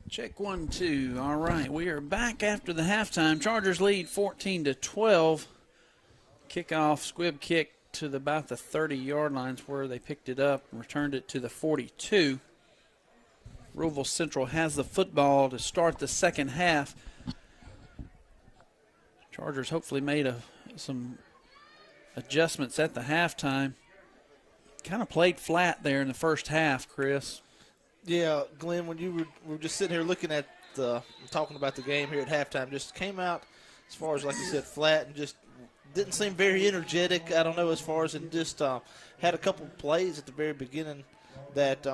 Check 1, 2. All right, we are back after the halftime. Chargers lead 14-12. Kickoff, squib kick to about the 30-yard lines where they picked it up and returned it to the 42. Ruleville Central has the football to start the second half. Chargers hopefully made some adjustments at the halftime. Kind of played flat there in the first half, Chris. Yeah, Glenn, when you were just sitting here looking at talking about the game here at halftime, just came out as far as, like you said, flat and just didn't seem very energetic. I don't know, as far as it just had a couple plays at the very beginning that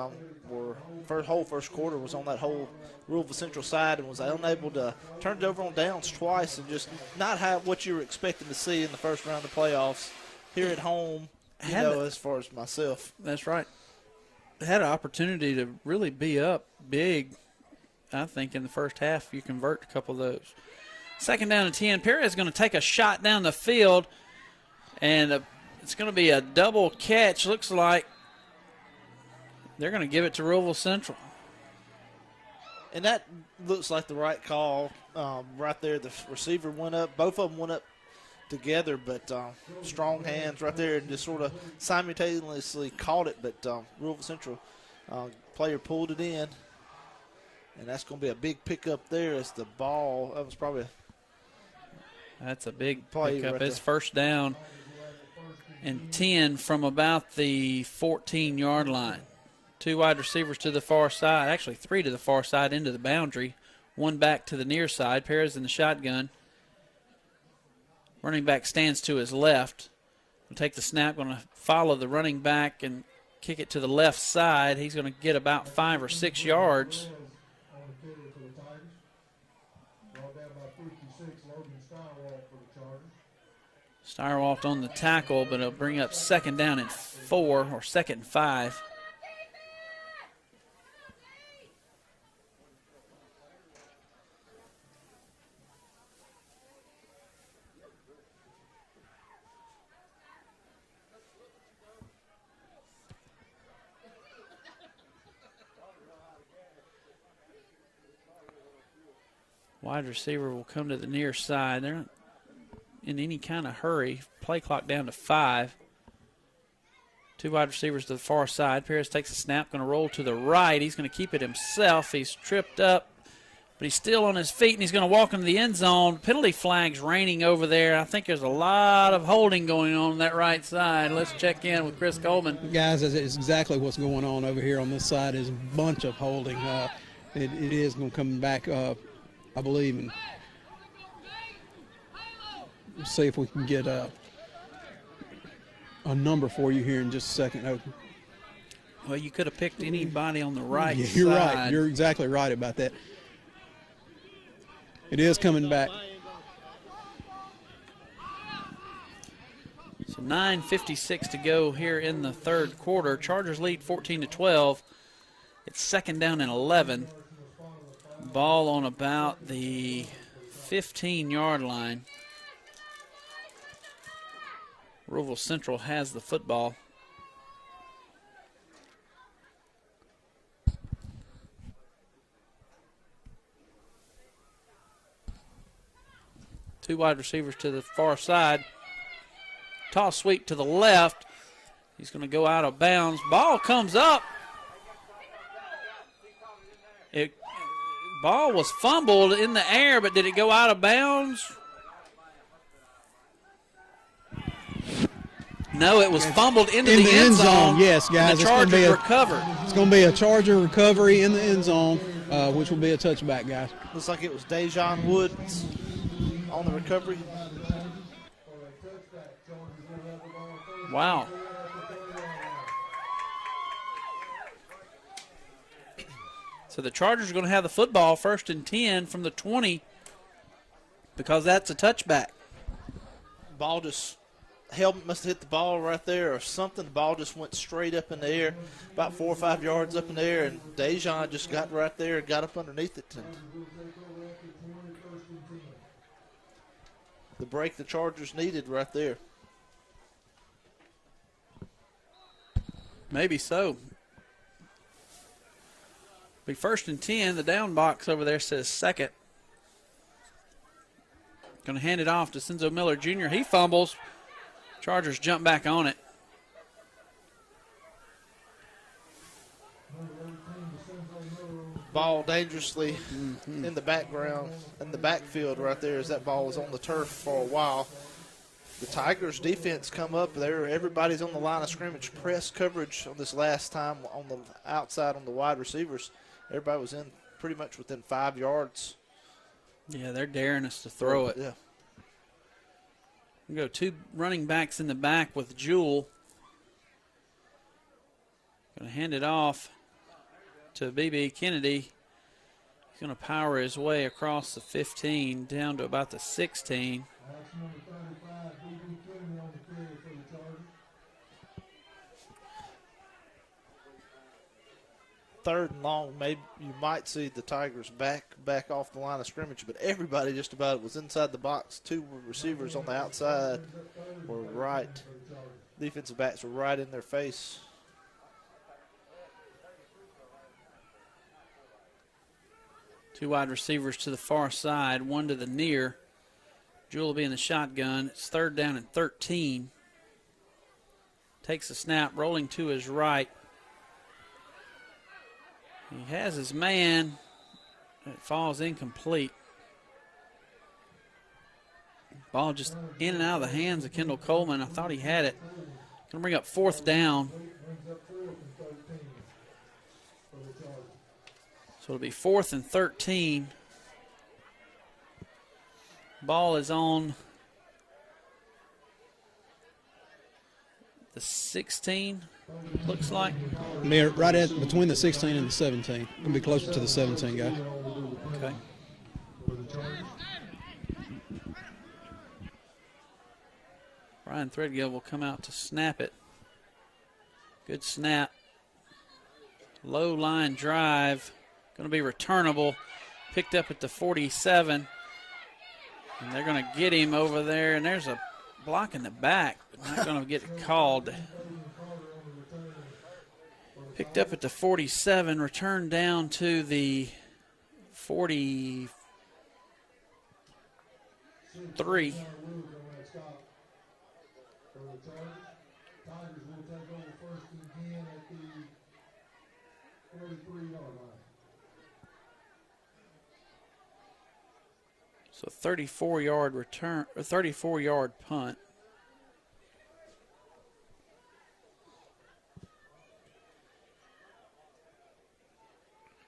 were whole first quarter was on that whole Ruleville Central side and was unable to turn it over on downs twice and just not have what you were expecting to see in the first round of the playoffs here at home, as far as myself. That's right. Had an opportunity to really be up big, I think, in the first half. You convert a couple of those. Second down and 10. Perry is going to take a shot down the field, and it's going to be a double catch. Looks like they're going to give it to Ruleville Central. And that looks like the right call right there. The receiver went up. Both of them went up together, but strong hands right there and just sort of simultaneously caught it, but Ruleville Central player pulled it in, and that's going to be a big pickup there as the ball, that's a big play pickup. Right it's there. First down and 10 from about the 14-yard line. Two wide receivers to the far side, actually three to the far side into the boundary, one back to the near side. Perez in the shotgun. Running back stands to his left. Will take the snap, going to follow the running back and kick it to the left side. He's going to get about 5 or 6 yards. Steyerwalt on the tackle, but it'll bring up second down and 4 or second and 5. Wide receiver will come to the near side. They're not in any kind of hurry. Play clock down to 5. Two wide receivers to the far side. Perez takes a snap, going to roll to the right. He's going to keep it himself. He's tripped up, but he's still on his feet, and he's going to walk into the end zone. Penalty flags raining over there. I think there's a lot of holding going on that right side. Let's check in with Chris Coleman. Guys, it's exactly what's going on over here on this side is a bunch of holding. It is going to come back up, I believe, and we'll see if we can get a number for you here in just a second. Well, you could have picked anybody on the right yeah, you're side. Right. You're exactly right about that. It is coming back. So 9:56 to go here in the third quarter. Chargers lead 14-12. It's second down and 11. Ball on about the 15-yard line. Ruleville Central has the football. Two wide receivers to the far side. Toss sweep to the left. He's going to go out of bounds. Ball comes up. Ball was fumbled in the air, but did it go out of bounds? No, it was fumbled into the end zone. Yes, guys. And the Chargers recovered. It's going to be a Charger recovery in the end zone, which will be a touchback, guys. Looks like it was Dejon Woods on the recovery. Wow. So the Chargers are going to have the football first and 10 from the 20 because that's a touchback. Ball just, helmet must have hit the ball right there or something. The ball just went straight up in the air, about 4 or 5 yards up in the air, and Dejon just got right there and got up underneath it. And the break the Chargers needed right there. Maybe so. Be 1st and 10. The down box over there says second. Going to hand it off to Senzo Miller Jr. He fumbles. Chargers jump back on it. Ball dangerously in the background, in the backfield right there as that ball was on the turf for a while. The Tigers defense come up there. Everybody's on the line of scrimmage. Press coverage on this last time on the outside on the wide receivers. Everybody was in pretty much within 5 yards. Yeah, they're daring us to throw it. Yeah. We go 2 running backs in the back with Jewell. Going to hand it off to B.B. Kennedy. He's going to power his way across the 15 down to about the 16. Third and long, maybe you might see the Tigers back off the line of scrimmage, but everybody just about was inside the box. 2 receivers on the outside were right. Defensive backs were right in their face. Two wide receivers to the far side, 1 to the near. Jewell will be in the shotgun. It's 3rd down and 13. Takes a snap, rolling to his right. He has his man. It falls incomplete. Ball just in and out of the hands of Kendall Coleman. I thought he had it. Going to bring up 4th down. So it'll be 4th and 13. Ball is on the 16, looks like. Right at between the 16 and the 17. Gonna be closer to the 17 guy. Okay. Ryan Threadgill will come out to snap it. Good snap. Low line drive. Going to be returnable. Picked up at the 47. And they're going to get him over there. And there's a block in the back. But not going to get it called. Picked up at the 47. Returned down to the 43. So 34-yard return, or 34-yard punt.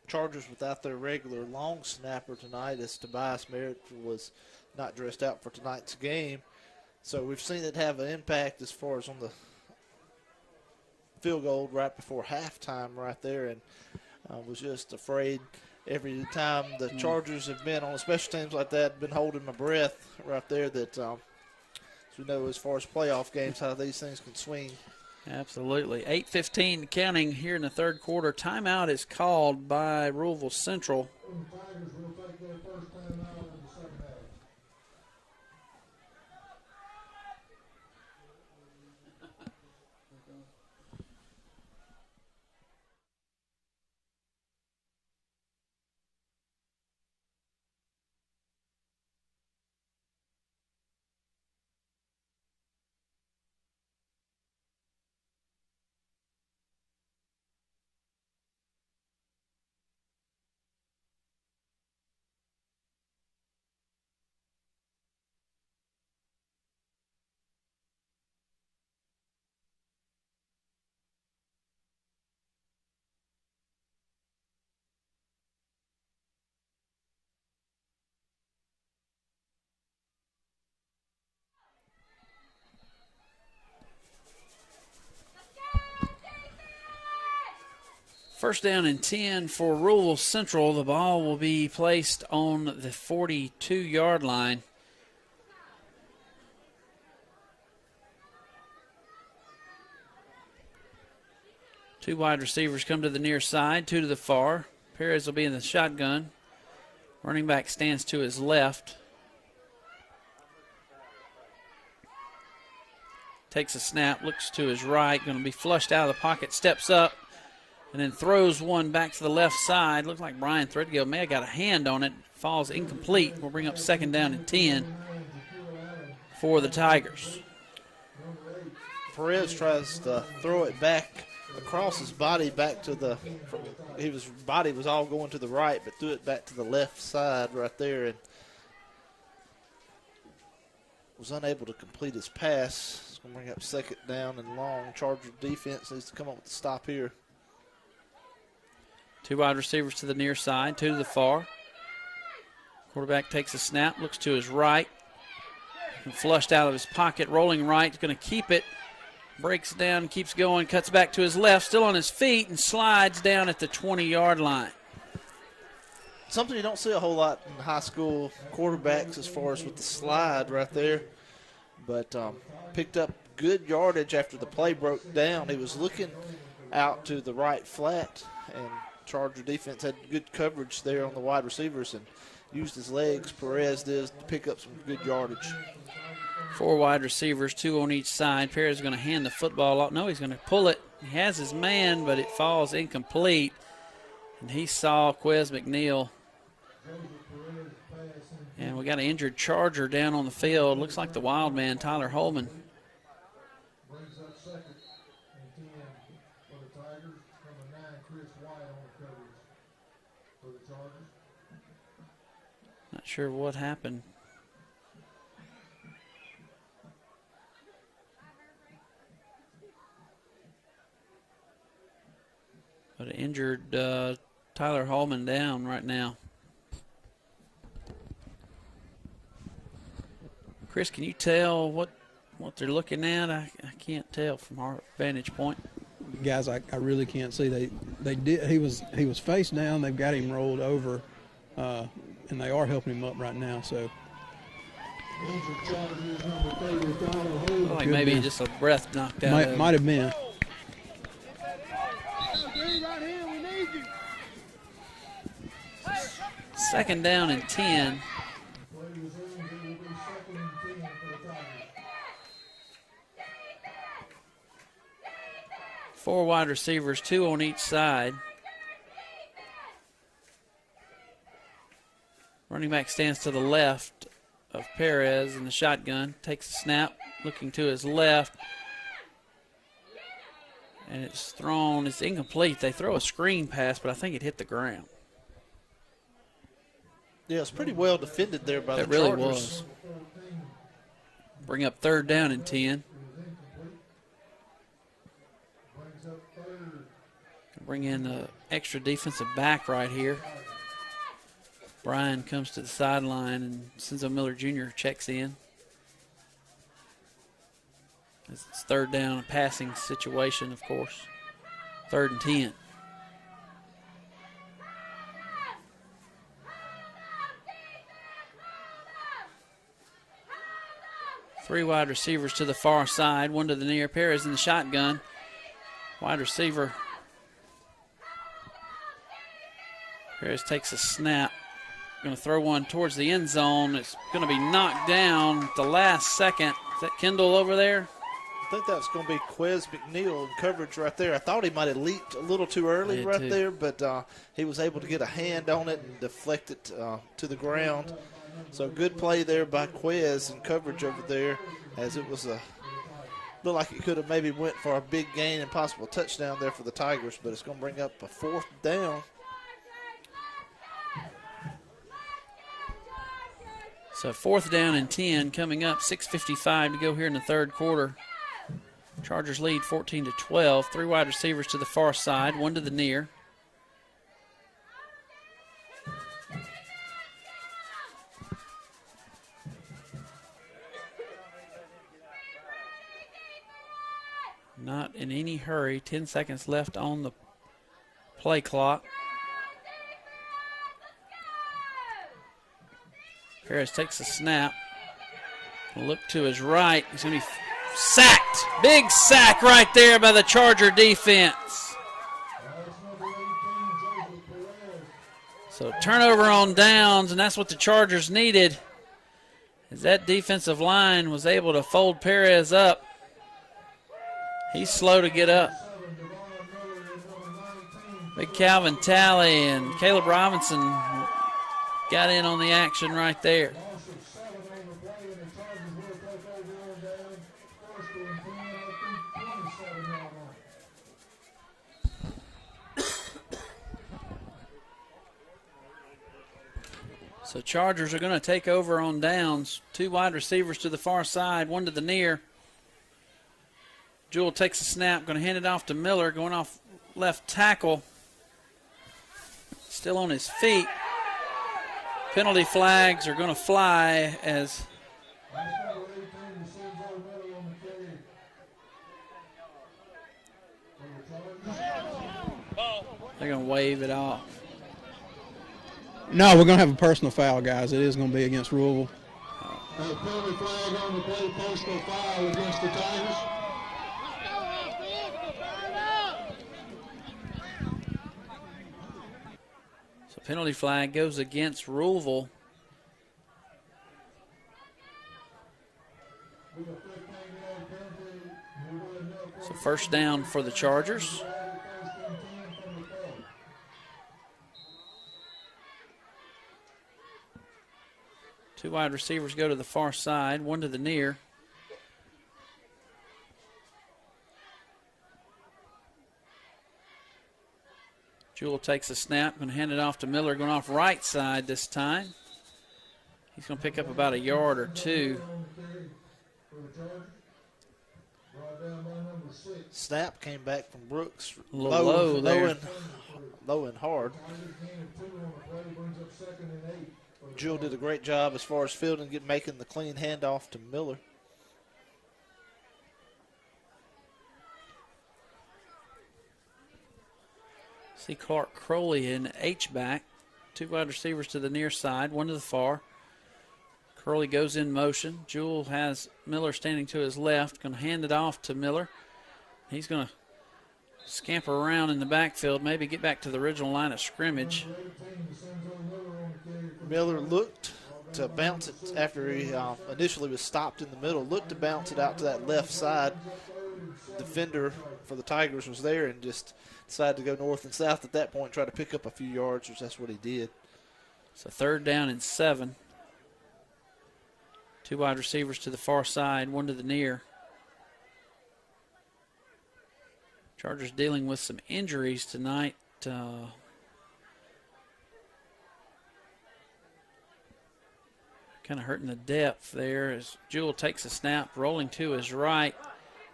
Chargers without their regular long snapper tonight, as Tobias Merritt was not dressed out for tonight's game. So we've seen it have an impact as far as on the field goal right before halftime right there, and was just afraid every time the Chargers have been on special teams like that, been holding my breath right there that as we know as far as playoff games how these things can swing. Absolutely. 8:15 counting here in the third quarter. Timeout is called by Ruleville Central. First down and 10 for Ruleville Central. The ball will be placed on the 42-yard line. Two wide receivers come to the near side, 2 to the far. Perez will be in the shotgun. Running back stands to his left. Takes a snap, looks to his right, going to be flushed out of the pocket, steps up, and then throws one back to the left side. Looks like Brian Threadgill may have got a hand on it. Falls incomplete. We'll bring up 2nd down and 10 for the Tigers. Perez tries to throw it back across his body back to the body was all going to the right, but threw it back to the left side right there and was unable to complete his pass. It's going to bring up 2nd down and long. Charger defense needs to come up with a stop here. 2 wide receivers to the near side, 2 to the far. Quarterback takes a snap, looks to his right, and flushed out of his pocket, rolling right, is going to keep it, breaks down, keeps going, cuts back to his left, still on his feet, and slides down at the 20-yard line. Something you don't see a whole lot in high school quarterbacks as far as with the slide right there, but picked up good yardage after the play broke down. He was looking out to the right flat, and Charger defense had good coverage there on the wide receivers and used his legs, Perez did, to pick up some good yardage. 4 wide receivers, 2 on each side. Perez is going to hand the football off. No, he's going to pull it. He has his man, but it falls incomplete. And he saw Quez McNeil. And we got an injured Charger down on the field. Looks like the wild man, Tyler Holman. Brings up 2nd and 10 for the Tigers. Number 9, Chris White on the coverage for the Chargers. Not sure what happened. But an injured Tyler Holman down right now. Chris, can you tell what they're looking at? I can't tell from our vantage point. Guys, I really can't see. They did. He was face down. They've got him rolled over, and they are helping him up right now. So I feel like maybe just a breath knocked out. might have been. Second down and 10. Four wide receivers, 2 on each side. Running back stands to the left of Perez in the shotgun. Takes a snap, looking to his left. And it's thrown. It's incomplete. They throw a screen pass, but I think it hit the ground. Yeah, it's pretty well defended there by the Chargers. It really was. Bring up 3rd down and 10. Bring in the extra defensive back right here. Brian comes to the sideline and Senzo Miller Jr. checks in. It's 3rd down, a passing situation, of course. 3rd and 10. Three wide receivers to the far side, 1 to the near. Perez in the shotgun. Wide receiver. Perez takes a snap. Going to throw one towards the end zone. It's going to be knocked down at the last second. Is that Kendall over there? I think that's going to be Quez McNeil in coverage right there. I thought he might have leaped a little too early there, but he was able to get a hand on it and deflect it to the ground. So good play there by Quez in coverage over there, as it was looked like it could have maybe went for a big gain and possible touchdown there for the Tigers, but it's going to bring up a 4th down. So 4th down and 10 coming up. 6:55 to go here in the 3rd quarter. Chargers lead 14-12. 3 wide receivers to the far side, 1 to the near. Not in any hurry. 10 seconds left on the play clock. Perez takes a snap. Look to his right. He's going to be sacked. Big sack right there by the Charger defense. So turnover on downs, and that's what the Chargers needed, as that defensive line was able to fold Perez up. He's slow to get up. Big Calvin Talley and Caleb Robinson got in on the action right there. So Chargers are going to take over on downs. 2 wide receivers to the far side, 1 to the near. Jewell takes a snap, going to hand it off to Miller, going off left tackle. Still on his feet. Penalty flags are going to fly as they're going to wave it off. No, we're going to have a personal foul, guys. It is going to be against Ruleville. Penalty flag on the play, personal foul against the Tigers. So penalty flag goes against Ruleville. So first down for the Chargers. Two wide receivers go to the far side, 1 to the near. Jewell takes a snap and hand it off to Miller, going off right side this time. He's going to pick up about a yard or 2. Snap came back from Brooks. A little low there. Low and hard. Jewell did a great job as far as fielding, making the clean handoff to Miller. See Clark Crowley in H-back. 2 wide receivers to the near side, 1 to the far. Crowley goes in motion. Jewell has Miller standing to his left. Going to hand it off to Miller. He's going to scamper around in the backfield, maybe get back to the original line of scrimmage. Miller looked to bounce it after he initially was stopped in the middle, looked to bounce it out to that left side. Defender for the Tigers was there and just decided to go north and south at that point, try to pick up a few yards, which that's what he did. So 3rd down and 7. 2 wide receivers to the far side, 1 to the near. Chargers dealing with some injuries tonight. Kind of hurting the depth there as Jewell takes a snap, rolling to his right.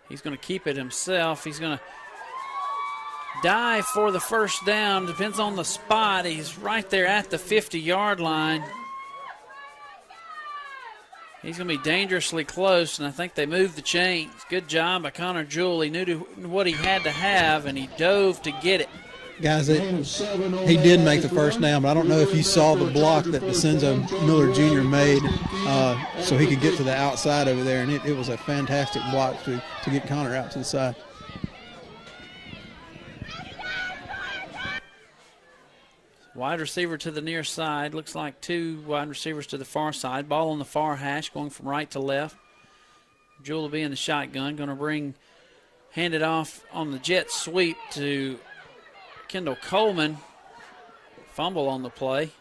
He's going to keep it himself. He's going to dive for the first down. Depends on the spot. He's right there at the 50-yard line. He's going to be dangerously close, and I think they moved the chains. Good job by Connor Jewell. He knew what he had to have, and he dove to get it. Guys, he did make the first down, but I don't know if you saw the block that Vincenzo Miller Jr. made so he could get to the outside over there, and it was a fantastic block to get Connor out to the side. Wide receiver to the near side. Looks like 2 wide receivers to the far side. Ball on the far hash, going from right to left. Jewell will be in the shotgun. Going to hand it off on the jet sweep to Kendall Coleman. Fumble on the play.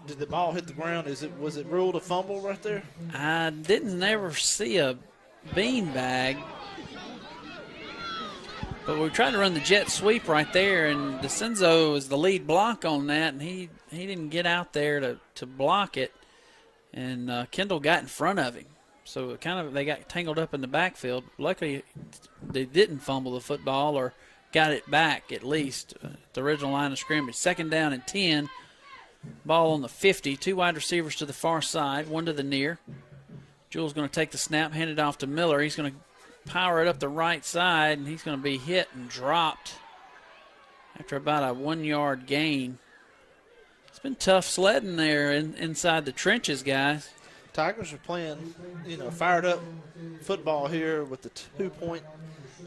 Did the ball hit the ground? Was it ruled a fumble right there? I didn't ever see a beanbag, but we tried to run the jet sweep right there, and DeCenzo is the lead block on that, and he didn't get out there to block it, and Kendall got in front of him. So they got tangled up in the backfield. Luckily, they didn't fumble the football or got it back at least at the original line of scrimmage. 2nd down and 10. Ball on the 50. 2 wide receivers to the far side, 1 to the near. Jewell's going to take the snap, hand it off to Miller. He's going to power it up the right side, and he's going to be hit and dropped after about a 1-yard gain. It's been tough sledding there inside the trenches, guys. Tigers are playing, fired up football here with the 2-point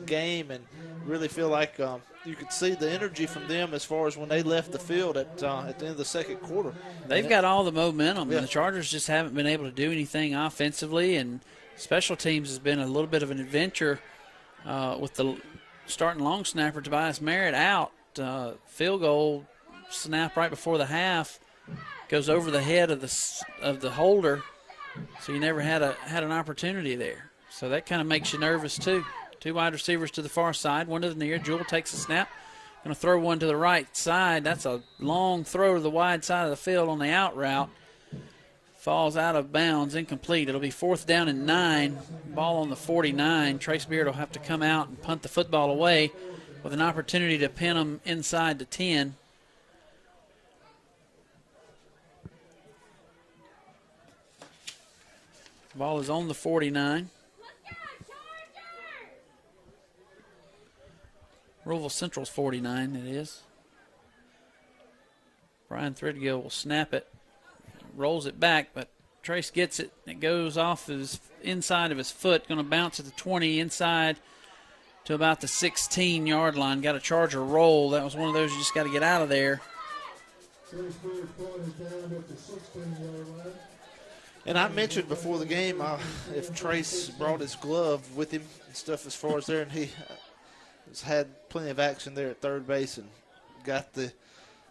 game, and really feel like you could see the energy from them as far as when they left the field at the end of the second quarter. They've got all the momentum, Yeah. and the Chargers just haven't been able to do anything offensively, and special teams has been a little bit of an adventure with the starting long snapper Tobias Merritt out. Field goal snap right before the half goes over the head of the holder, so you never had an opportunity there. So that kind of makes you nervous too. Two wide receivers to the far side, one to the near. Jewell takes a snap. Going to throw one to the right side. That's a long throw to the wide side of the field on the out route. Falls out of bounds, incomplete. It'll be 4th down and 9. Ball on the 49. Trace Beard will have to come out and punt the football away with an opportunity to pin them inside the 10. Ball is on the 49. Ruleville Central's 49, it is. Brian Threadgill will snap it, rolls it back, but Trace gets it. It goes off his inside of his foot, going to bounce at the 20 inside to about the 16-yard line. Got a Charger roll. That was one of those you just got to get out of there. And I mentioned before the game if Trace brought his glove with him and stuff as far as there, and he has had plenty of action there at third base and got the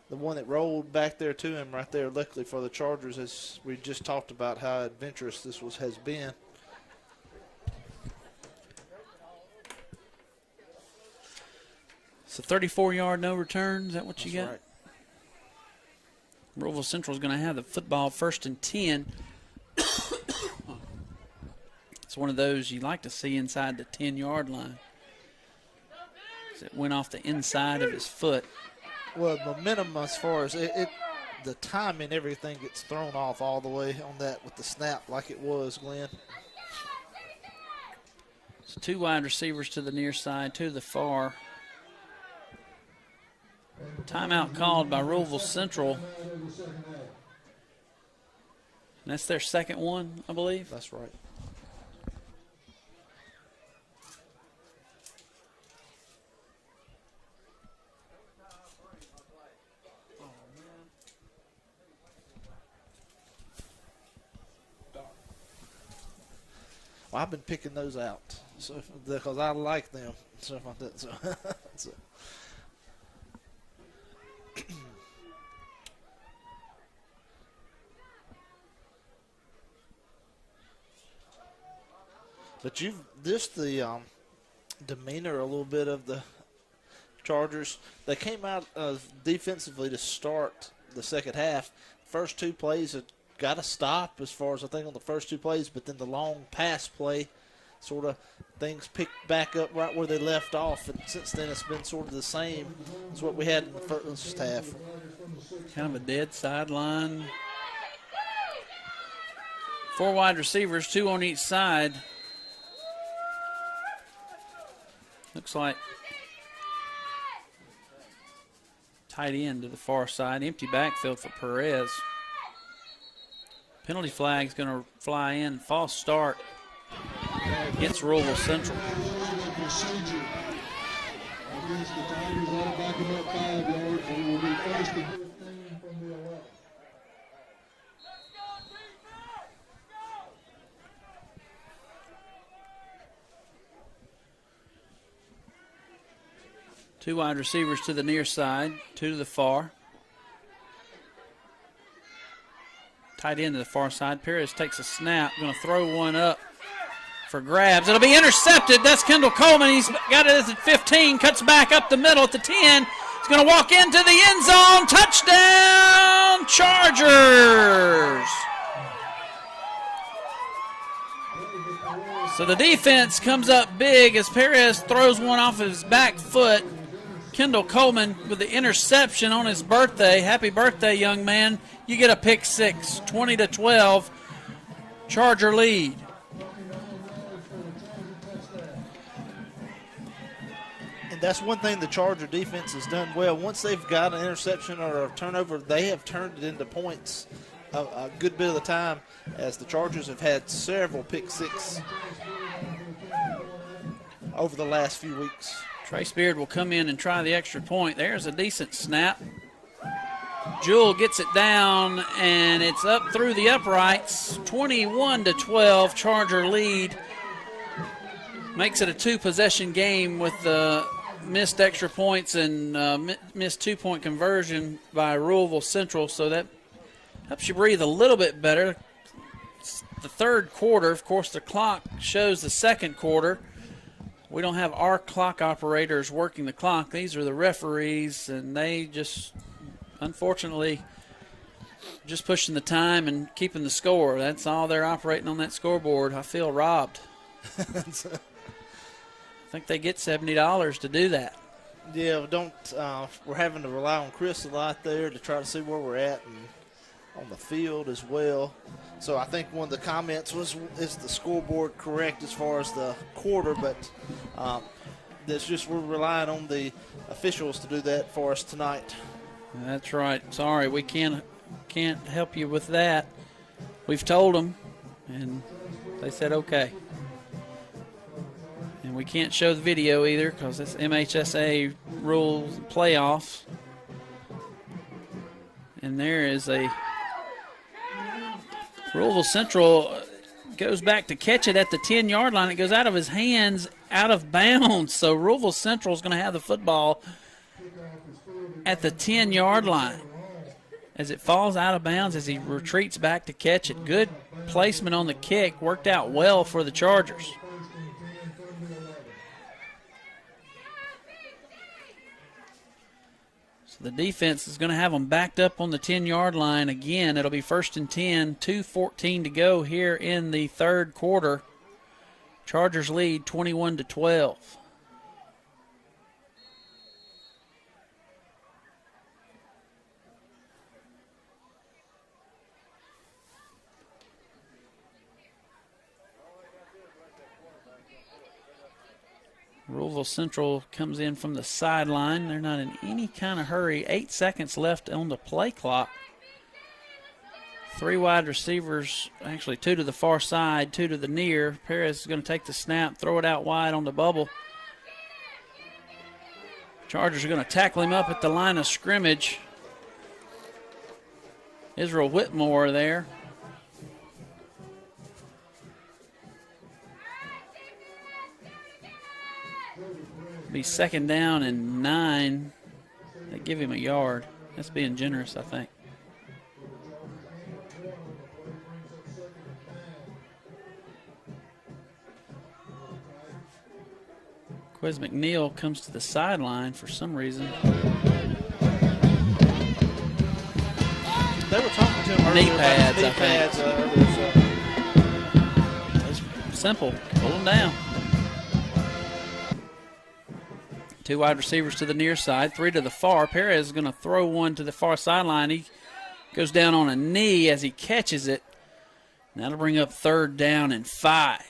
one that rolled back there to him right there, luckily for the Chargers, as we just talked about how adventurous this has been. So 34-yard no return. Is that what you That's got? right. Ruleville Central is going to have the football 1st and 10. It's one of those you like to see inside the 10-yard line. It went off the inside of his foot. Well, momentum as far as the timing, everything gets thrown off all the way on that with the snap like it was, Glenn. So 2 wide receivers to the near side, 2 to the far. Timeout called by Ruleville Central. And that's their second one, I believe. That's right. Well, I've been picking those out because I like them, stuff like that. So. But you've the demeanor a little bit of the Chargers. They came out defensively to start the second half. First 2 plays had got a stop as far as I think on the first 2 plays, but then the long pass play sort of things picked back up right where they left off, and since then it's been sort of the same as what we had in the first half. Kind of a dead sideline. 4 wide receivers, 2 on each side. Looks like tight end to the far side. Empty backfield for Perez. Penalty flag's going to fly in. False start against Ruleville Central. Two wide receivers to the near side, 2 to the far. Tight end to the far side. Perez takes a snap, going to throw one up for grabs. It'll be intercepted. That's Kendall Coleman. He's got it at the 15, cuts back up the middle at the 10. He's going to walk into the end zone. Touchdown, Chargers. So the defense comes up big as Perez throws one off of his back foot. Kendall Coleman with the interception on his birthday. Happy birthday, young man. You get a pick 6, 20-12. Charger lead. And that's one thing the Charger defense has done well. Once they've got an interception or a turnover, they have turned it into points a good bit of the time, as the Chargers have had several pick six over the last few weeks. Trace Beard will come in and try the extra point. There's a decent snap. Jewell gets it down, and it's up through the uprights. 21-12, Charger lead. Makes it a two-possession game with the missed extra points and missed two-point conversion by Ruleville Central, so that helps you breathe a little bit better. It's the third quarter. Of course, the clock shows the second quarter. We don't have our clock operators working the clock. These are the referees, and they just, unfortunately, just pushing the time and keeping the score. That's all they're operating on that scoreboard. I feel robbed. I think they get $70 to do that. Yeah, we're having to rely on Chris a lot there to try to see where we're at and on the field as well. So I think one of the comments was, is the scoreboard correct as far as the quarter, but that's just, we're relying on the officials to do that for us tonight. That's right. Sorry, we can't help you with that. We've told them, and they said okay. And we can't show the video either because it's MHSA rules playoffs. And there is a Ruleville Central goes back to catch it at the 10-yard line. It goes out of his hands, out of bounds. So Ruleville Central is going to have the football at the 10-yard line as it falls out of bounds as he retreats back to catch it. Good placement on the kick. Worked out well for the Chargers. The defense is going to have them backed up on the 10-yard line again. It'll be 1st and 10, 2:14 to go here in the third quarter. Chargers lead 21-12. Ruleville Central comes in from the sideline. They're not in any kind of hurry. 8 seconds left on the play clock. 3 wide receivers, actually 2 to the far side, 2 to the near. Perez is going to take the snap, throw it out wide on the bubble. Chargers are going to tackle him up at the line of scrimmage. Israel Whitmore there. Be 2nd down and 9. They give him a yard. That's being generous, I think. Quiz McNeil comes to the sideline for some reason. They were talking to him earlier. Knee pads, knee I think. Pads, It's simple. Pull them down. 2 wide receivers to the near side, 3 to the far. Perez is going to throw one to the far sideline. He goes down on a knee as he catches it. And that'll bring up 3rd down and 5.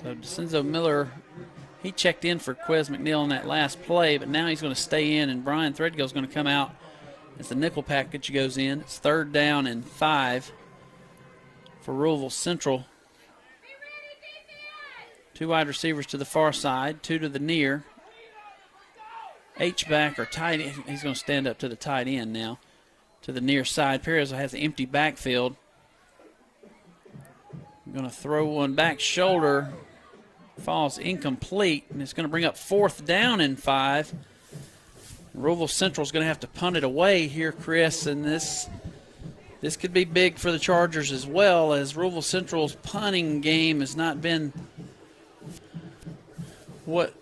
So DeCenzo Miller, he checked in for Quiz McNeil on that last play, but now he's going to stay in, and Brian Threadgill is going to come out as the nickel package goes in. It's 3rd down and 5. For Ruleville Central. 2 wide receivers to the far side, 2 to the near. H-back or tight end. He's going to stand up to the tight end now. To the near side. Perez has an empty backfield. I'm going to throw one back shoulder. Falls incomplete, and it's going to bring up 4th down and 5. Ruleville Central is going to have to punt it away here, Chris, and this could be big for the Chargers as well, as Ruleville Central's punting game has not been what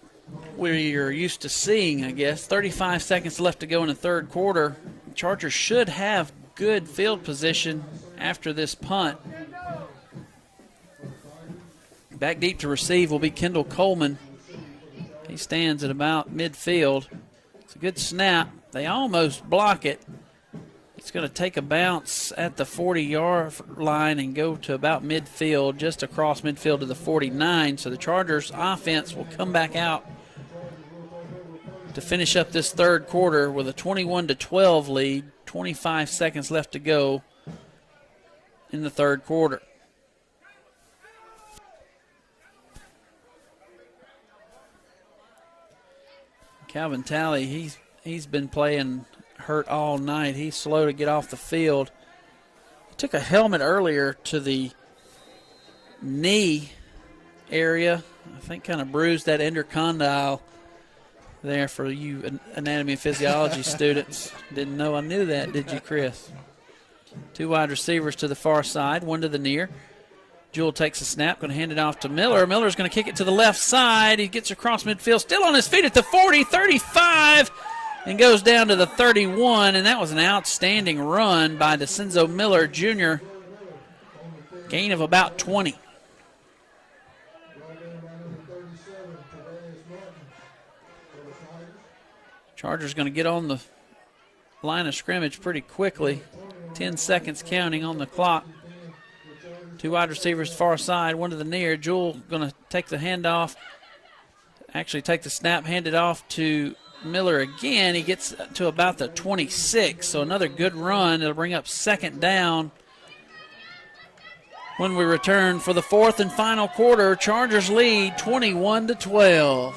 we're used to seeing, I guess. 35 seconds left to go in the third quarter. The Chargers should have good field position after this punt. Back deep to receive will be Kendall Coleman. He stands at about midfield. It's a good snap. They almost block it. It's going to take a bounce at the 40-yard line and go to about midfield, just across midfield to the 49. So the Chargers offense will come back out to finish up this third quarter with a 21-12 lead. 25 seconds left to go in the third quarter. Calvin Talley, he's been playing hurt all night. He's slow to get off the field. He took a helmet earlier to the knee area. I think kind of bruised that intercondyle there for you anatomy and physiology students. Didn't know I knew that, did you, Chris? Two wide receivers to the far side, one to the near. Jewell takes a snap, going to hand it off to Miller. Miller's going to kick it to the left side. He gets across midfield, still on his feet at the 40, 35, and goes down to the 31. And that was an outstanding run by DeCenzo Miller Jr. Gain of about 20. Chargers going to get on the line of scrimmage pretty quickly. 10 seconds counting on the clock. Two wide receivers far side, one to the near. Jewell going to take the handoff, actually take the snap, hand it off to Miller again. He gets to about the 26, so another good run. It'll bring up second down when we return for the fourth and final quarter. Chargers lead 21-12.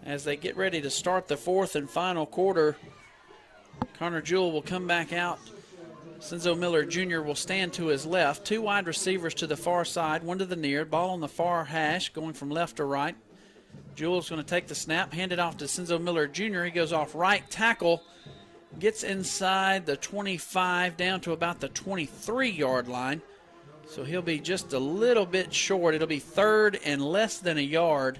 As they get ready to start the fourth and final quarter, Connor Jewell will come back out. DeCenzo Miller Jr. will stand to his left. Two wide receivers to the far side, one to the near. Ball on the far hash, going from left to right. Jewell's going to take the snap, hand it off to DeCenzo Miller Jr. He goes off right tackle, gets inside the 25 down to about the 23-yard line. So he'll be just a little bit short. It'll be third and less than a yard.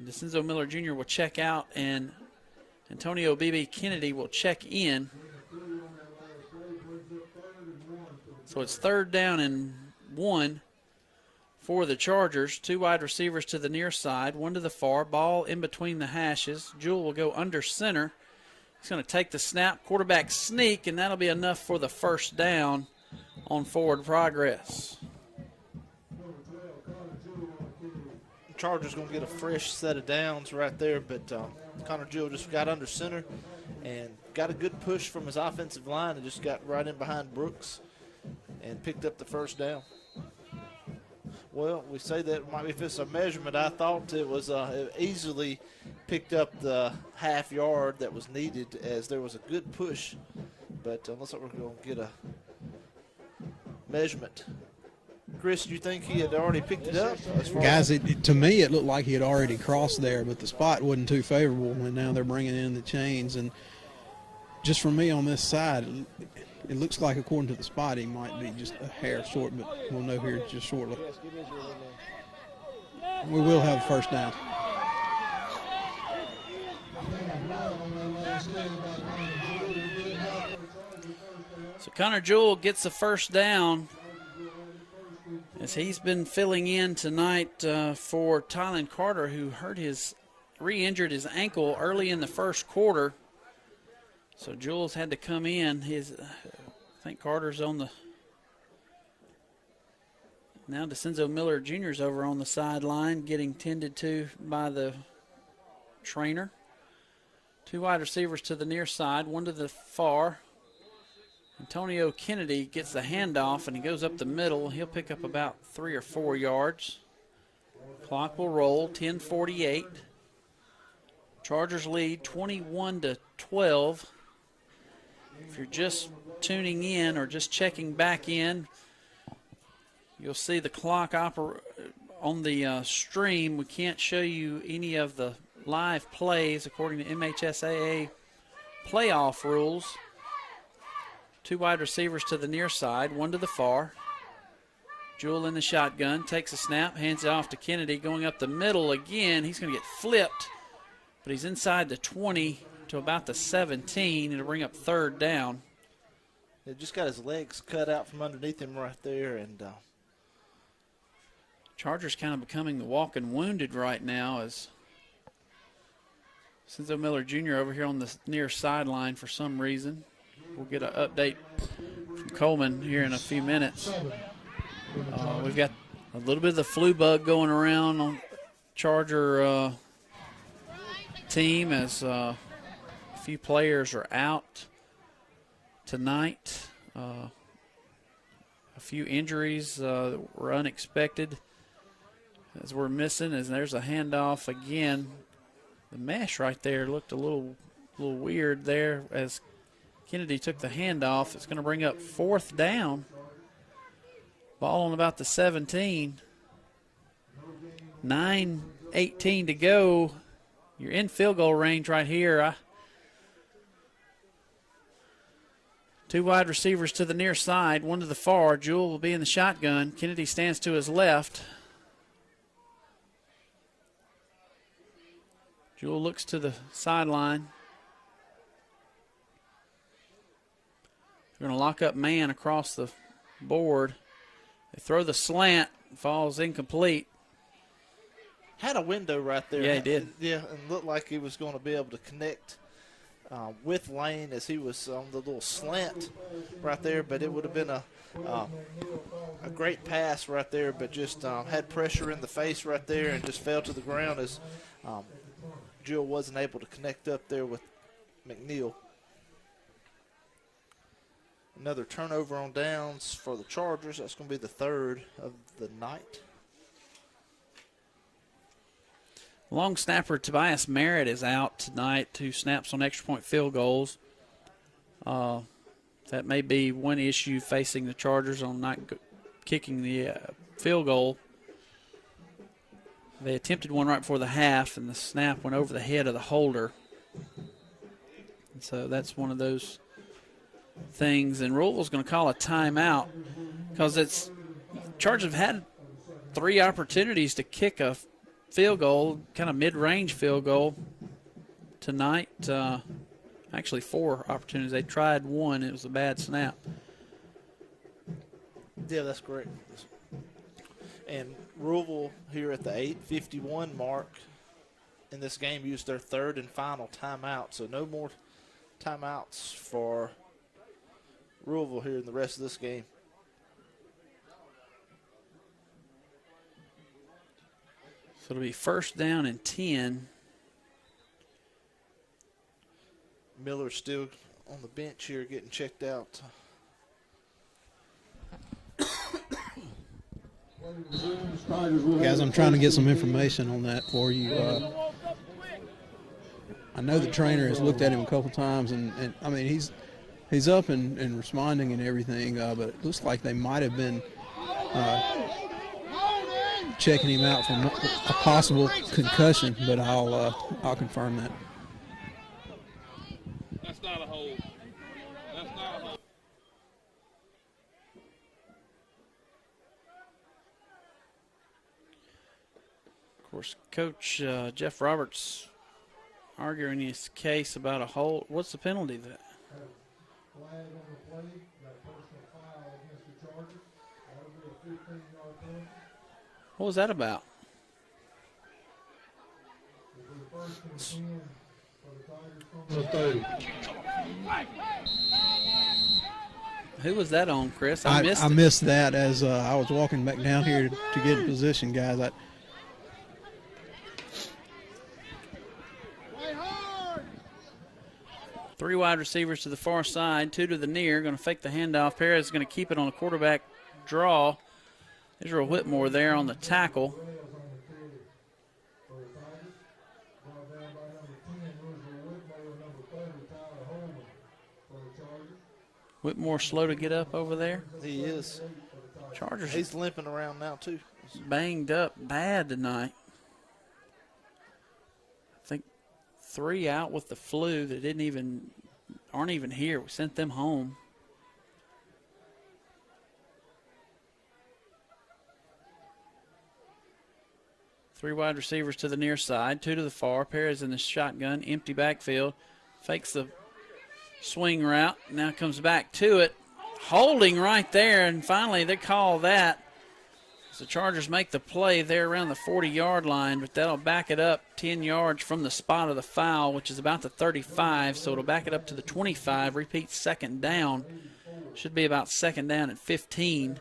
DeCenzo Miller Jr. will check out, and Antonio B.B. Kennedy will check in. So it's third down and 1 for the Chargers. Two wide receivers to the near side, one to the far. Ball in between the hashes. Jewell will go under center. He's going to take the snap, quarterback sneak, and that'll be enough for the first down on forward progress. Chargers going to get a fresh set of downs right there, but Connor Jewell just got under center and got a good push from his offensive line and just got right in behind Brooks and picked up the first down. Well, we say that might be if it's a measurement. I thought it was it easily picked up the half yard that was needed as there was a good push, but looks like we're going to get a measurement. Chris, do you think he had already picked it up? Guys, to me, it looked like he had already crossed there, but the spot wasn't too favorable, and now they're bringing in the chains. And just for me on this side, it looks like, according to the spot, he might be just a hair short, but we'll know here just shortly. We will have first down. So Connor Jewell gets the first down, as he's been filling in tonight for Tylen Carter, who re-injured his ankle early in the first quarter. So Jewell's had to come in. I think Carter's on the, now DeCenzo Miller Jr.'s over on the sideline getting tended to by the trainer. Two wide receivers to the near side, one to the far, Antonio Kennedy gets the handoff, and he goes up the middle. He'll pick up about 3 or 4 yards. Clock will roll, 10:48. Chargers lead 21-12. If you're just tuning in or just checking back in, you'll see the clock on the stream. We can't show you any of the live plays according to MHSAA playoff rules. 2 wide receivers to the near side, 1 to the far. Jewell in the shotgun, takes a snap, hands it off to Kennedy, going up the middle again. He's going to get flipped, but he's inside the 20 to about the 17. It'll bring up 3rd down. He just got his legs cut out from underneath him right there. And Chargers kind of becoming the walking wounded right now as Senzo Miller Jr. over here on the near sideline for some reason. We'll get an update from Coleman here in a few minutes. We've got a little bit of the flu bug going around on Charger team as a few players are out tonight. A few injuries that were unexpected as we're missing. As there's a handoff again. The mesh right there looked a little weird there as Kennedy took the handoff. It's going to bring up 4th down. Ball on about the 17. 9:18 to go. You're in field goal range right here. 2 wide receivers to the near side, 1 to the far. Jewell will be in the shotgun. Kennedy stands to his left. Jewell looks to the sideline. They're going to lock up man across the board. They throw the slant, falls incomplete. had a window right there. Yeah, he did. Yeah, and looked like he was going to be able to connect with Lane as he was on the little slant right there, but it would have been a great pass right there, but just had pressure in the face right there and just fell to the ground as Jewell wasn't able to connect up there with McNeil. Another turnover on downs for the Chargers. That's going to be the third of the night. Long snapper Tobias Merritt is out tonight. 2 snaps on extra point field goals. That may be one issue facing the Chargers on not kicking the field goal. They attempted one right before the half, and the snap went over the head of the holder. And so that's one of those things. And Ruleville's going to call a timeout because Chargers have had 3 opportunities to kick a field goal, kind of mid-range field goal tonight. Actually 4 opportunities. They tried one. It was a bad snap. Yeah, that's correct. And Ruleville here at the 8:51 mark in this game used their 3rd and final timeout. So no more timeouts for Ruleville here in the rest of this game. So it'll be 1st down and 10. Miller's still on the bench here getting checked out. Guys, I'm trying to get some information on that for you. I know the trainer has looked at him a couple times, and I mean, he's up and responding and everything, but it looks like they might have been checking him out for a possible concussion, but I'll confirm that. That's not a hold. That's not a hold. Of course, Coach Jeff Roberts arguing his case about a hold. What's the penalty that? Flag on the play, got a personal foul against the Chargers. That'll be a 15-yard penalty. What was that about? It'll be 1st and 10 for the Tigers from the 30. Who was that on, Chris? I missed it. missed that as I was walking back down here to get in position, guys. 3 wide receivers to the far side, 2 to the near. Going to fake the handoff. Perez is going to keep it on a quarterback draw. Israel Whitmore there on the tackle. Whitmore slow to get up over there. He is. Chargers. He's limping around now, too. Banged up bad tonight. I think 3 out with the flu that aren't even here. We sent them home. Three wide receivers to the near side, 2 to the far. Perez in the shotgun, empty backfield. Fakes the swing route. Now comes back to it. Holding right there, and finally they call that. So the Chargers make the play there around the 40-yard line, but that'll back it up 10 yards from the spot of the foul, which is about the 35. So it'll back it up to the 25. Repeat second down. Should be about second down at 15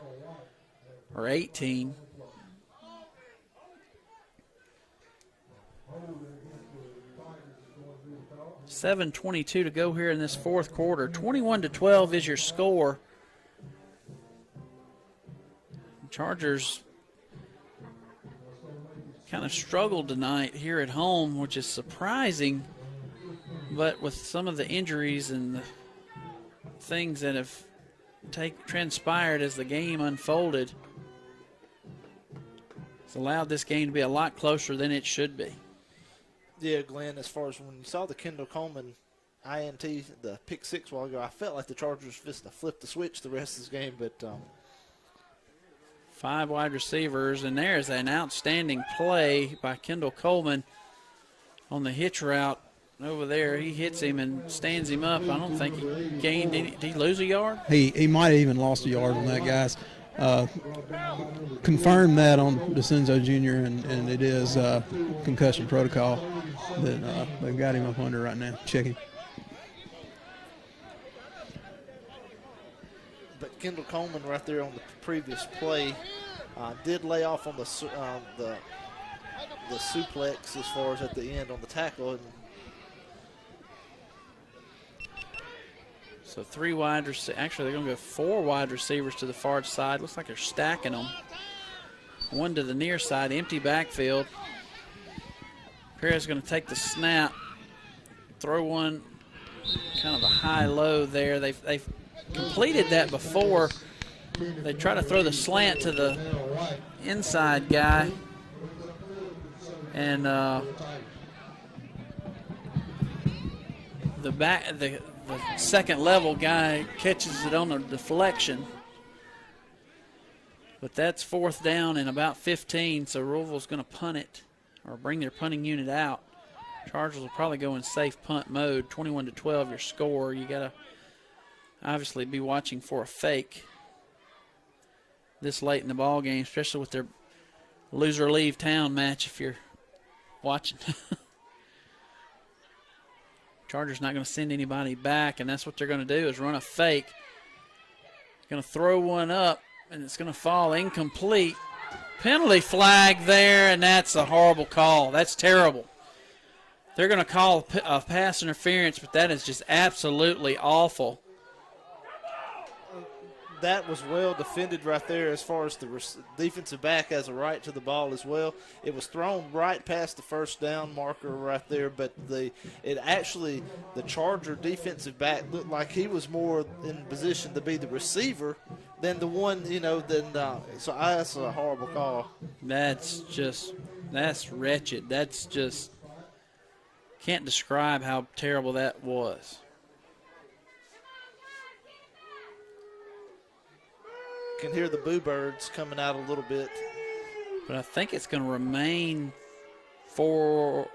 or 18. 7:22 to go here in this fourth quarter. 21-12 is your score. Chargers kind of struggled tonight here at home, which is surprising. But with some of the injuries and the things that have transpired as the game unfolded, it's allowed this game to be a lot closer than it should be. Yeah, Glenn, as far as when you saw the Kendall Coleman INT, the pick 6 while ago, I felt like the Chargers just flipped the switch the rest of this game. But 5 wide receivers, and there's an outstanding play by Kendall Coleman on the hitch route over there. He hits him and stands him up. I don't think he gained any. Did he lose a yard? He might have even lost a yard on that, guys. Confirmed that on DeCenzo Jr., and it is concussion protocol that they've got him up under right now. Checking. But Kendall Coleman right there on the previous play did lay off on the suplex as far as at the end on the tackle. And so 3 wide receivers. Actually, they're going to go 4 wide receivers to the far side. Looks like they're stacking them. 1 to the near side, empty backfield. Perez is going to take the snap, throw one kind of a high-low there. They've completed that before. They try to throw the slant to the inside guy, and the second level guy catches it on the deflection. But that's 4th down and about 15, so Ruleville's going to punt it or bring their punting unit out. Chargers will probably go in safe punt mode. 21-12 your score. You got to obviously be watching for a fake this late in the ball game, especially with their loser leave town match if you're watching. Chargers not going to send anybody back, and that's what they're going to do is run a fake. Going to throw one up, and it's going to fall incomplete. Penalty flag there, and that's a horrible call. That's terrible. They're going to call a pass interference, but that is just absolutely awful. that was well defended right there as far as the defensive back has a right to the ball as well. It was thrown right past the first down marker right there, but the Charger defensive back looked like he was more in position to be the receiver than the one, so that's a horrible call. That's wretched. That's just, can't describe how terrible that was. Can hear the boo birds coming out a little bit. But I think it's going to remain it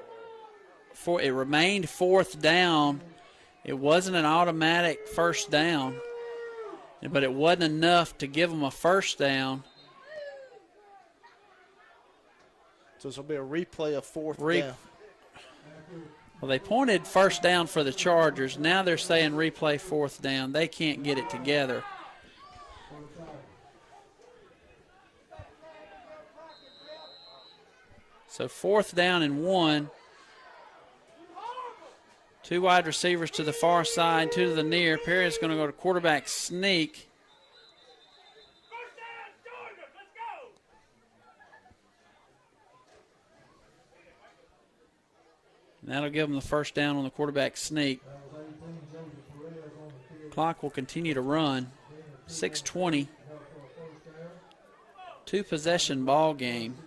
remained fourth down. It wasn't an automatic first down, but it wasn't enough to give them a first down. So this will be a replay of fourth down. Well, they pointed first down for the Chargers. Now they're saying replay fourth down. They can't get it together. So 4th down and 1. Two wide receivers to the far side, two to the near. Perry is going to go to quarterback sneak. And that'll give them the first down on the quarterback sneak. Clock will continue to run. 6:20. Two possession ball game.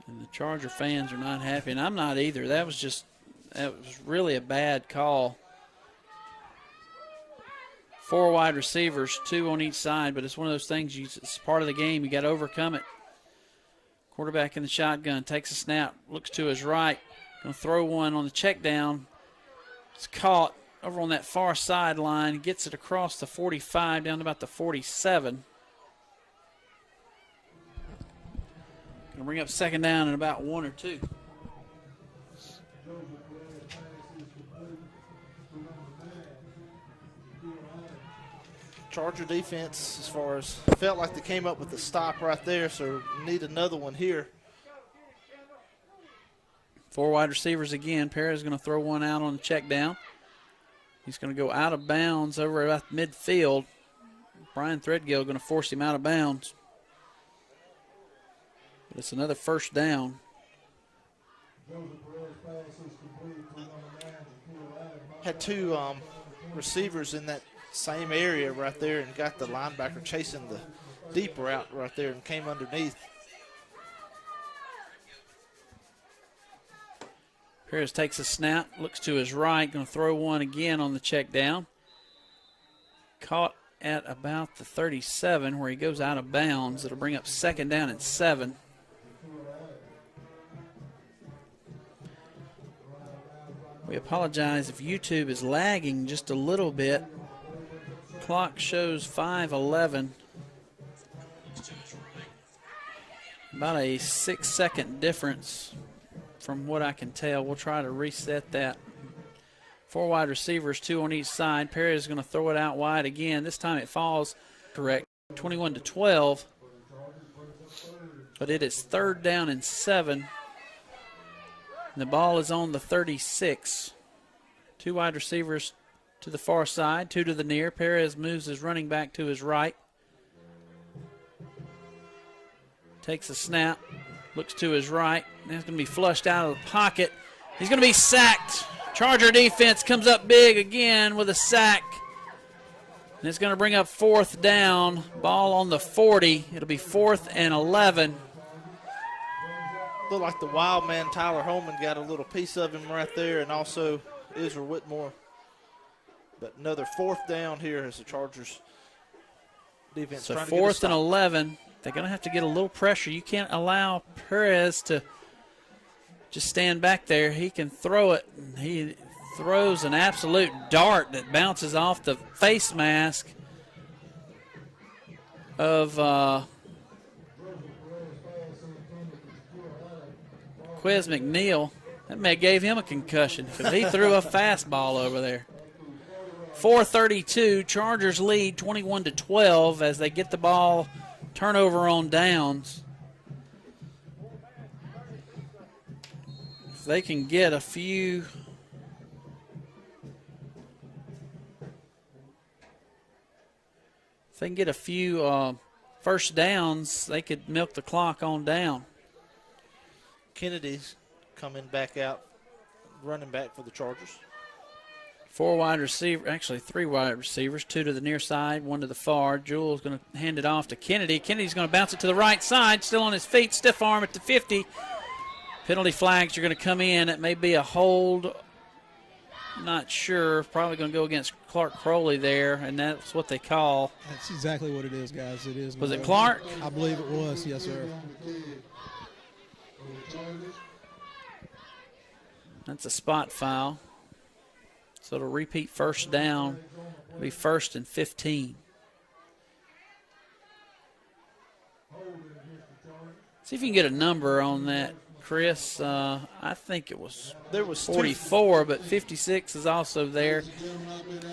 And the Charger fans are not happy, and I'm not either. That was really a bad call. 4 wide receivers, 2 on each side, but it's one of those things, it's part of the game. You got to overcome it. Quarterback in the shotgun, takes a snap, looks to his right, going to throw one on the check down. It's caught over on that far sideline, gets it across the 45 down to about the 47. Going to bring up second down in about 1 or 2. Charger defense, as far as felt like they came up with the stop right there, so need another one here. 4 wide receivers again. Perez is going to throw one out on the check down. He's going to go out of bounds over about midfield. Brian Threadgill going to force him out of bounds. But it's another first down. Had 2 receivers in that same area right there and got the linebacker chasing the deep route right there and came underneath. Perez takes a snap, looks to his right, going to throw one again on the check down. Caught at about the 37 where he goes out of bounds. It'll bring up second down and 7. We apologize if YouTube is lagging just a little bit. Clock shows 5:11. About a 6-second difference from what I can tell. We'll try to reset that. 4 wide receivers, 2 on each side. Perry is going to throw it out wide again. This time it falls correct, 21-12. But it is third down and 7. And the ball is on the 36. 2 wide receivers to the far side, 2 to the near. Perez moves his running back to his right. Takes a snap, looks to his right. Now he's going to be flushed out of the pocket. He's going to be sacked. Charger defense comes up big again with a sack. And it's going to bring up 4th down. Ball on the 40. It'll be 4th and 11. Looked like the wild man Tyler Holman got a little piece of him right there, and also Israel Whitmore. But another 4th down here as the Chargers defense. So trying to get a 4th and stop. 11. They're going to have to get a little pressure. You can't allow Perez to just stand back there. He can throw it. He throws an absolute dart that bounces off the face mask of Quiz McNeil. That may have gave him a concussion because he threw a fastball over there. 4:32, Chargers lead 21-12 as they get the ball, turnover on downs. If they can get a few first downs, they could milk the clock on down. Kennedy's coming back out, running back for the Chargers. 4 wide receivers, actually 3 wide receivers, 2 to the near side, 1 to the far. Jewell's going to hand it off to Kennedy. Kennedy's going to bounce it to the right side, still on his feet, stiff arm at the 50. Penalty flags are going to come in. It may be a hold. Not sure. Probably going to go against Clark Crowley there, and that's what they call. That's exactly what it is, guys. It is. Was it Clark? I believe it was. Yes, sir. That's a spot foul. So it'll repeat first down. It'll be 1st and 15. See if you can get a number on that, Chris. I think it was There was 44, but 56 is also there.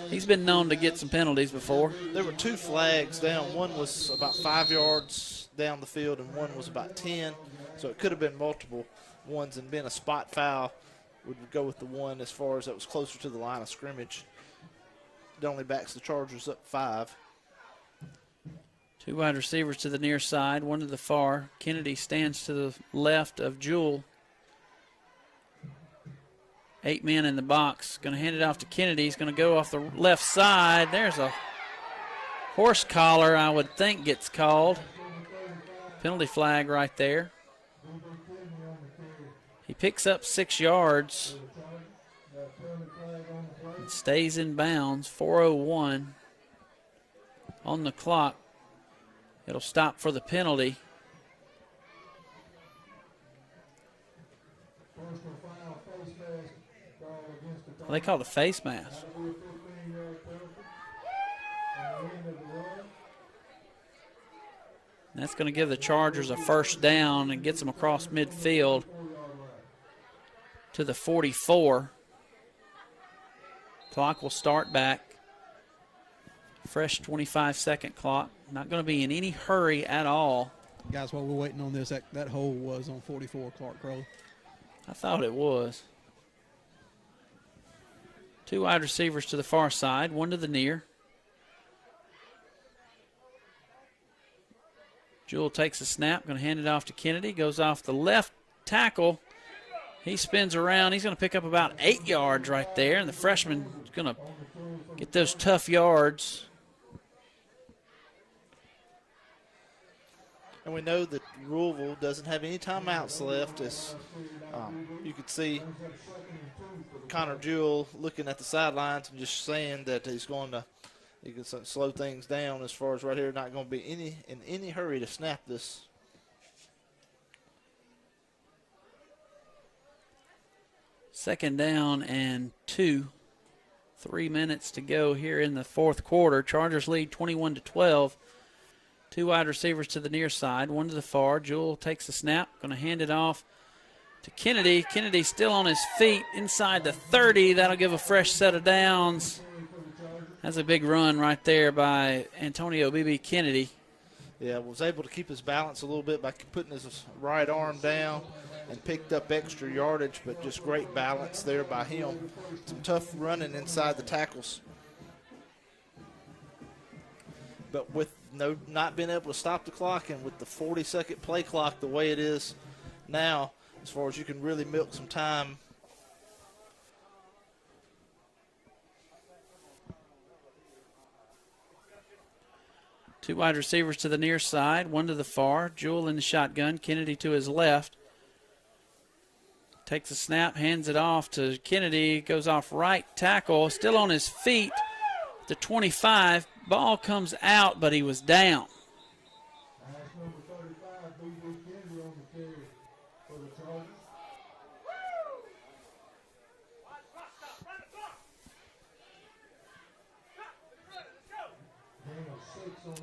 He's been known to get some penalties before. There were 2 flags down. One was about 5 yards down the field, and one was about 10. So it could have been multiple ones, and being a spot foul would go with the one as far as that was closer to the line of scrimmage. It only backs the Chargers up 5. 2 wide receivers to the near side, 1 to the far. Kennedy stands to the left of Jewell. 8 men in the box. Going to hand it off to Kennedy. He's going to go off the left side. There's a horse collar, I would think, gets called. Penalty flag right there. He picks up 6 yards. It stays in bounds. 4:01 on the clock. It'll stop for the penalty. Well, they called a face mask. That's going to give the Chargers a first down and gets them across midfield to the 44. Clock will start back. Fresh 25-second clock. Not going to be in any hurry at all. Guys, while we're waiting on this, that hole was on 44, Clark Crowley. I thought it was. 2 wide receivers to the far side, 1 to the near. Jewell takes a snap, going to hand it off to Kennedy. Goes off the left tackle. He spins around. He's going to pick up about 8 yards right there, and the freshman is going to get those tough yards. And we know that Ruleville doesn't have any timeouts left. As you could see Connor Jewell looking at the sidelines and just saying that he can slow things down as far as right here, not going to be in any hurry to snap this. Second down and 2. 3 minutes to go here in the fourth quarter. Chargers lead 21-12. 2 wide receivers to the near side, 1 to the far. Jewell takes the snap, going to hand it off to Kennedy. Kennedy still on his feet inside the 30. That'll give a fresh set of downs. That's a big run right there by Antonio B.B. Kennedy. Yeah, was able to keep his balance a little bit by putting his right arm down and picked up extra yardage, but just great balance there by him. Some tough running inside the tackles. But with not being able to stop the clock, and with the 40-second play clock the way it is now, as far as you can really milk some time. Two wide receivers to the near side, 1 to the far. Jewell in the shotgun, Kennedy to his left. Takes a snap, hands it off to Kennedy, goes off right tackle, still on his feet. The 25, ball comes out, but he was down.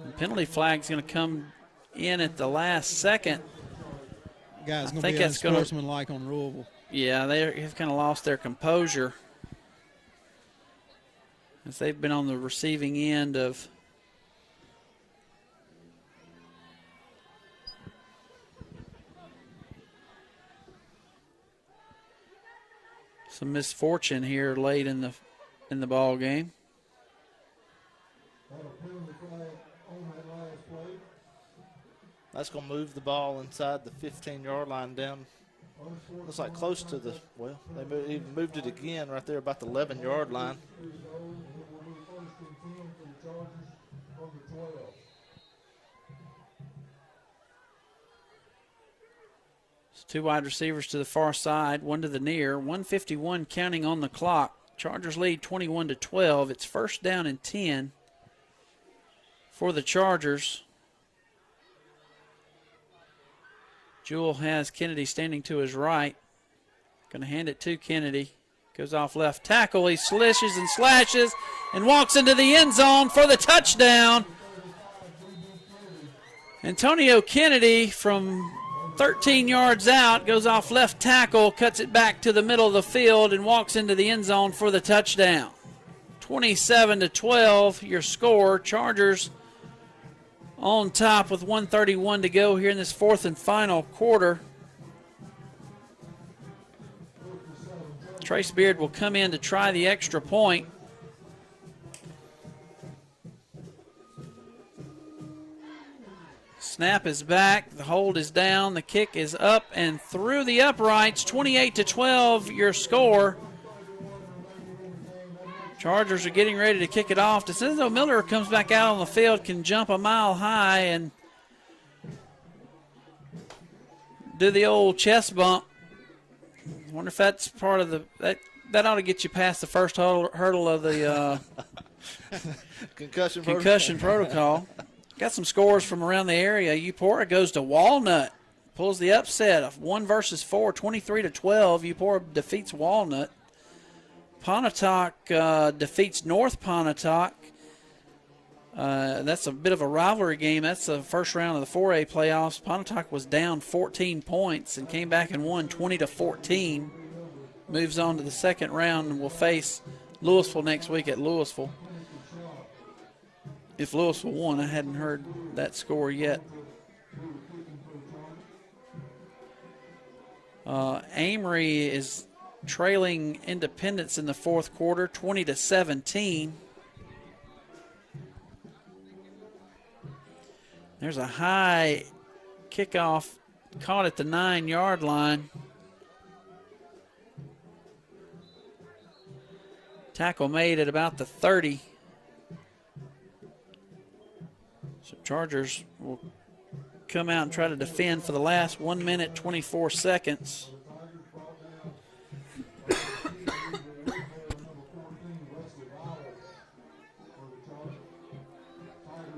The penalty flag's going to come in at the last second. Guys, going to be unsportsmanlike on Ruleville. Yeah, they've kind of lost their composure, as they've been on the receiving end of some misfortune here late in the ball game. That's going to move the ball inside the 15-yard line down. Looks like close to the, well, they moved it again right there about the 11-yard line. So 2 wide receivers to the far side, 1 to the near, 1:51 counting on the clock. Chargers lead 21-12. It's first down and 10 for the Chargers. Jewell has Kennedy standing to his right. Going to hand it to Kennedy. Goes off left tackle. He slishes and slashes and walks into the end zone for the touchdown. Antonio Kennedy from 13 yards out goes off left tackle, cuts it back to the middle of the field, and walks into the end zone for the touchdown. 27-12, your score. Chargers on top with 1:31 to go here in this fourth and final quarter. Trace Beard will come in to try the extra point. Snap is back, the hold is down, the kick is up and through the uprights. 28-12 your score. Chargers are getting ready to kick it off. DeCenzo Miller comes back out on the field, can jump a mile high and do the old chest bump. I wonder if that's part of the that ought to get you past the first hurdle of the concussion protocol. Got some scores from around the area. Eupora goes to Walnut, pulls the upset of 1 versus 4, 23-12. Eupora defeats Walnut. Pontotoc defeats North Pontotoc. That's a bit of a rivalry game. That's the first round of the 4A playoffs. Pontotoc was down 14 points and came back and won 20-14. Moves on to the second round and will face Louisville next week at Louisville. If Louisville won, I hadn't heard that score yet. Amory is trailing Independence in the fourth quarter, 20-17. There's a high kickoff caught at the 9-yard line. Tackle made at about the 30. So Chargers will come out and try to defend for the last 1 minute, 24 seconds.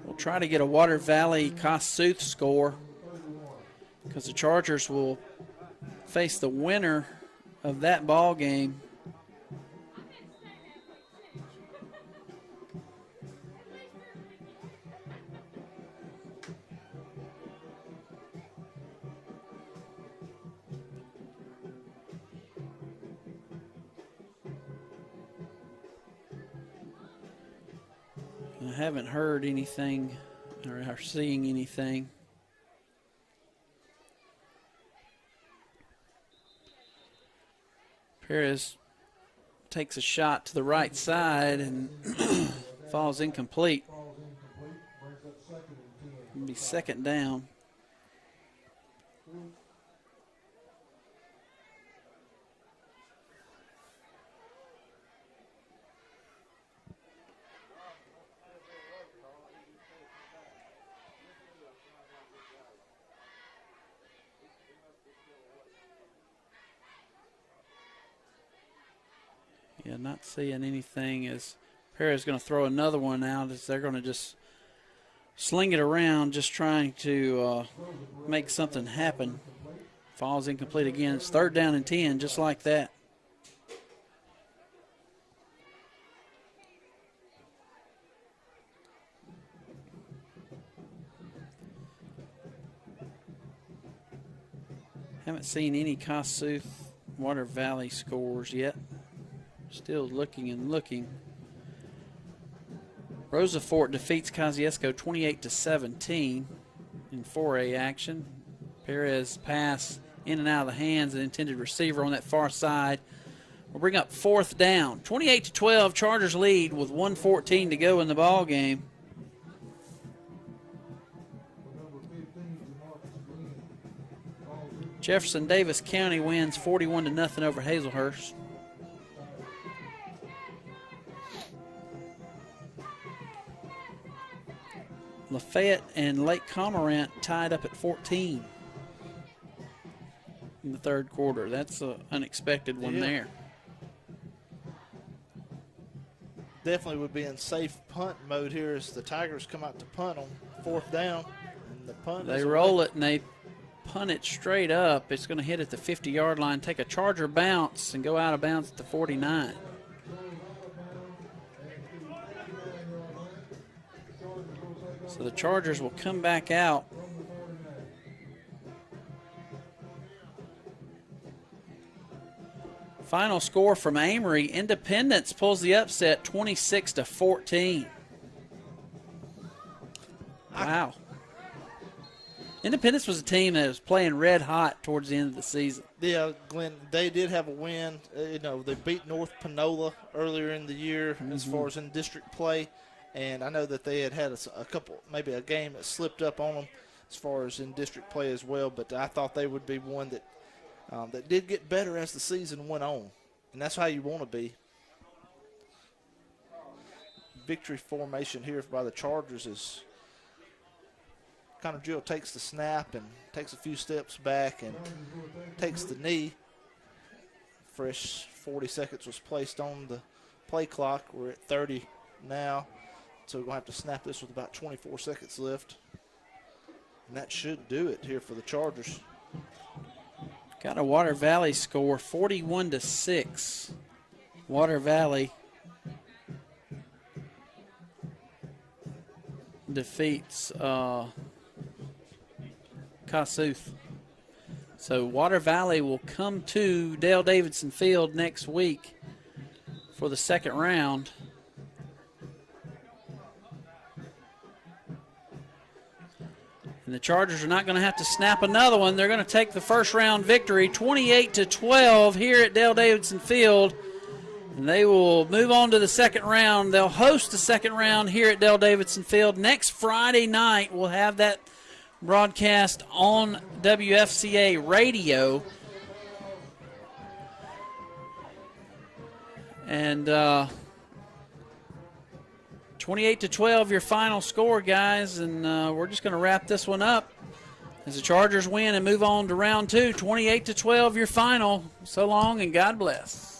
We'll try to get a Water Valley Kossuth score because the Chargers will face the winner of that ball game. I haven't heard anything or seeing anything. Perez takes a shot to the right side and falls incomplete. It'll be second down. Yeah, not seeing anything as Perez going to throw another one out as they're going to just sling it around, just trying to make something happen. Falls incomplete again. It's third down and 10, just like that. Haven't seen any Kossuth Water Valley scores yet. Still looking and looking. Rosafort defeats Kosciuszko 28-17 in 4A action. Perez pass in and out of the hands of the intended receiver on that far side. We'll bring up fourth down. 28-12, Chargers lead with 1:14 to go in the ball game. Jefferson Davis County wins 41-0 over Hazelhurst. Lafayette and Lake Cormorant tied up at 14 in the third quarter. That's an unexpected one there. Definitely would be in safe punt mode here as the Tigers come out to punt on fourth down. And the punt they roll it and they punt it straight up. It's going to hit at the 50-yard line, take a Charger bounce, and go out of bounds at the 49. So the Chargers will come back out. Final score from Amory. Independence pulls the upset 26-14. Wow. Independence was a team that was playing red hot towards the end of the season. Yeah, Glenn, they did have a win. They beat North Panola earlier in the year as far as in district play. And I know that they had a couple, maybe a game that slipped up on them as far as in district play as well. But I thought they would be one that did get better as the season went on. And that's how you want to be. Victory formation here by the Chargers is Connor Gill takes the snap and takes a few steps back and takes the knee. Fresh 40 seconds was placed on the play clock. We're at 30 now. So we're going to have to snap this with about 24 seconds left. And that should do it here for the Chargers. Got a Water Valley score, 41-6. Water Valley defeats Kossuth. So Water Valley will come to Dale Davidson Field next week for the second round. And the Chargers are not going to have to snap another one. They're going to take the first round victory, 28-12 here at Dale Davidson Field. And they will move on to the second round. They'll host the second round here at Dale Davidson Field. Next Friday night, we'll have that broadcast on WFCA radio. And 28-12, your final score, guys. And we're just going to wrap this one up as the Chargers win and move on to round two. 28-12, your final. So long and God bless.